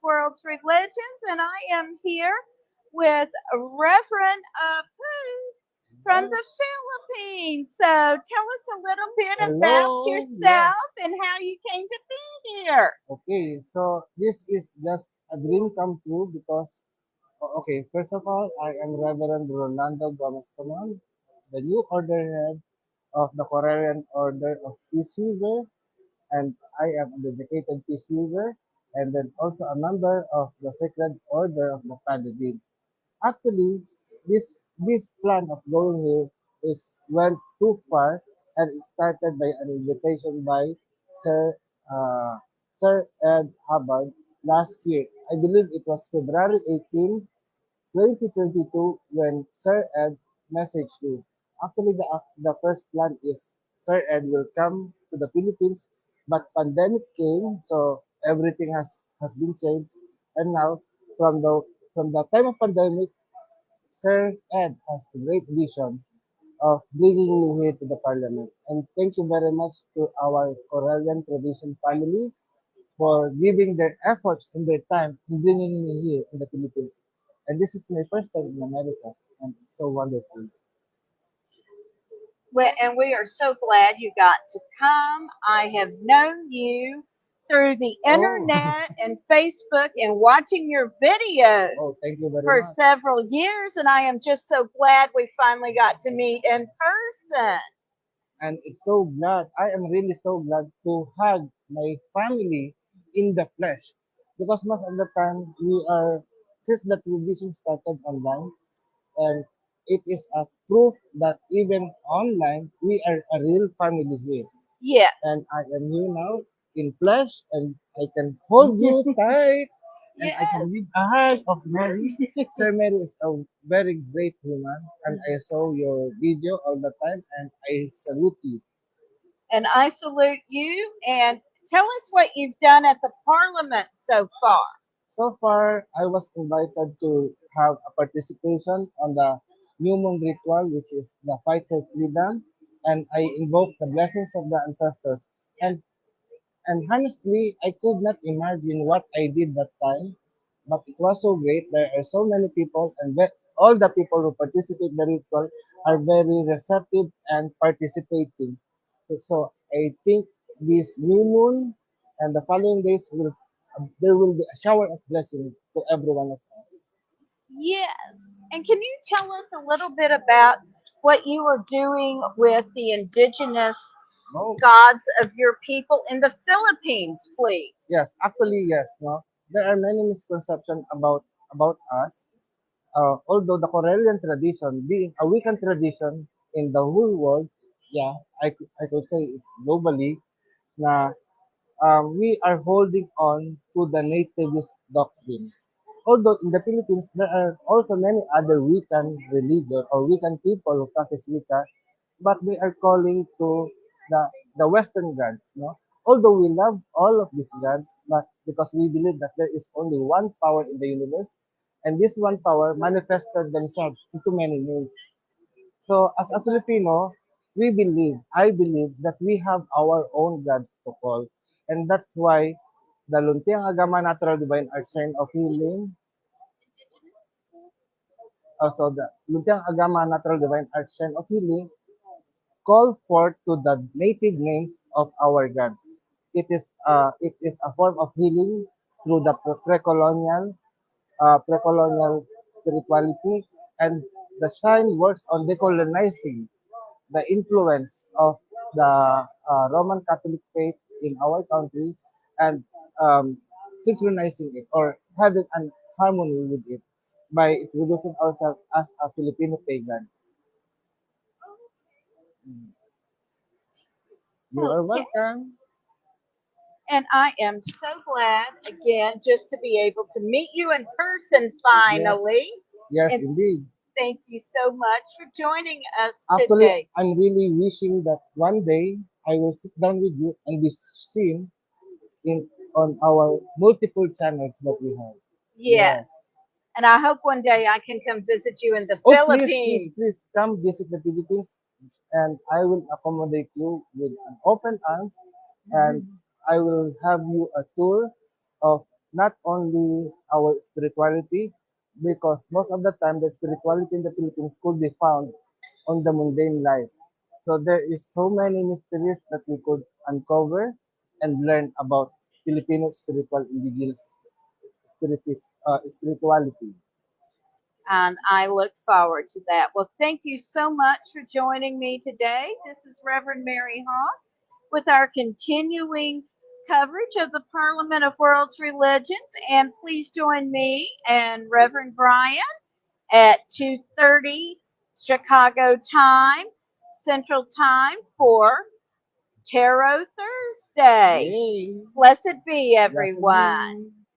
World's Religions, and I am here with Reverend from the Yes. Philippines. So tell us a little bit about Hello. yourself Yes. and how you came to be here. Okay. So this is just a dream come true because, okay, first of all, I am Reverend Rolando Comon, the new order head of the Korean Order of Peace Weaver, and I am a dedicated peace weaver, and then also a member of the Sacred Order of the Paladin. Actually, this plan of going here is went too far, and it started by an invitation by Sir uh, Sir Ed Hubbard last year. I believe it was February 18, 2022, when Sir Ed messaged me. Actually, the first plan is Sir Ed will come to the Philippines, but pandemic came, so everything has been changed. And now, from the time of pandemic, Sir Ed has a great vision of bringing me here to the Parliament. And thank you very much to our Corellian Tradition family for giving their efforts and their time in bringing me here in the Philippines. And this is my first time in America, and it's so wonderful. And we are so glad you got to come. I have known you through the Oh, internet and Facebook and watching your oh, videos thank you very for much. several years. And I am just so glad we finally got to meet in person. And it's so glad, I am really so glad to hug my family in the flesh. Because most of the time, since the television started online, and it is a proof that even online we are a real family here. And Yes. I am here now in flesh, and I can hold you tight, and I can Yes. give a hug of Mary. Sir Mary is a very great woman, and I saw your video all the time, and I salute you. And I salute you. And tell us what you've done at the Parliament so far. So far, I was invited to have a participation on the New Moon ritual, which is the fight for freedom, and I invoke the blessings of the ancestors. And honestly, I could not imagine what I did that time, but it was so great. There are so many people, and all the people who participate in the ritual are very receptive and participating. So I think this new moon and the following days there will be a shower of blessing to every one of us. Yes. And can you tell us a little bit about what you are doing with the indigenous No, gods of your people in the Philippines, please? yes, actually yes. No, there are many misconceptions about us. Although the Corellian tradition being a weakened tradition in the whole world, yeah, I could say it's globally na we are holding on to the nativist doctrine. Although in the Philippines, there are also many other Wiccan religion or Wiccan people who practice Wicca, but they are calling to the the Western gods. No, although we love all of these gods, but because we believe that there is only one power in the universe, and this one power manifested themselves into many ways. So as a Filipino, I believe that we have our own gods to call, and that's why the Luntiang Aghama Natural Divine Art Sign of Healing, also the Luntiang Aghama Natural Divine Art Sign of Healing, call forth to the native names of our gods. It is a form of healing through the pre-colonial spirituality, and the shrine works on decolonizing the influence of the Roman Catholic faith in our country, and um, synchronizing it or having an harmony with it by introducing ourselves as a Filipino pagan. You are Okay. welcome. And I am so glad, again, just to be able to meet you in person Yes, finally. yes, And indeed. thank you so much for joining us Actually, today. I'm really wishing that one day I will sit down with you and be seen in on our multiple channels that we have. Yes. Yes. And I hope one day I can come visit you in the Oh, please, please, Philippines. please come visit the Philippines, and I will accommodate you with an open arms, and I will have you a tour of not only our spirituality, because most of the time the spirituality in the Philippines could be found on the mundane life. So there is so many mysteries that we could uncover and learn about Filipino spiritual indigenous spirituality. And I look forward to that. Well, thank you so much for joining me today. This is Reverend Mary Hawk with our continuing coverage of the Parliament of World's Religions. And please join me and Reverend Brian at 2:30 Chicago time, Central Time for Tarot Thursday. Yay! Blessed be Blessed everyone. be.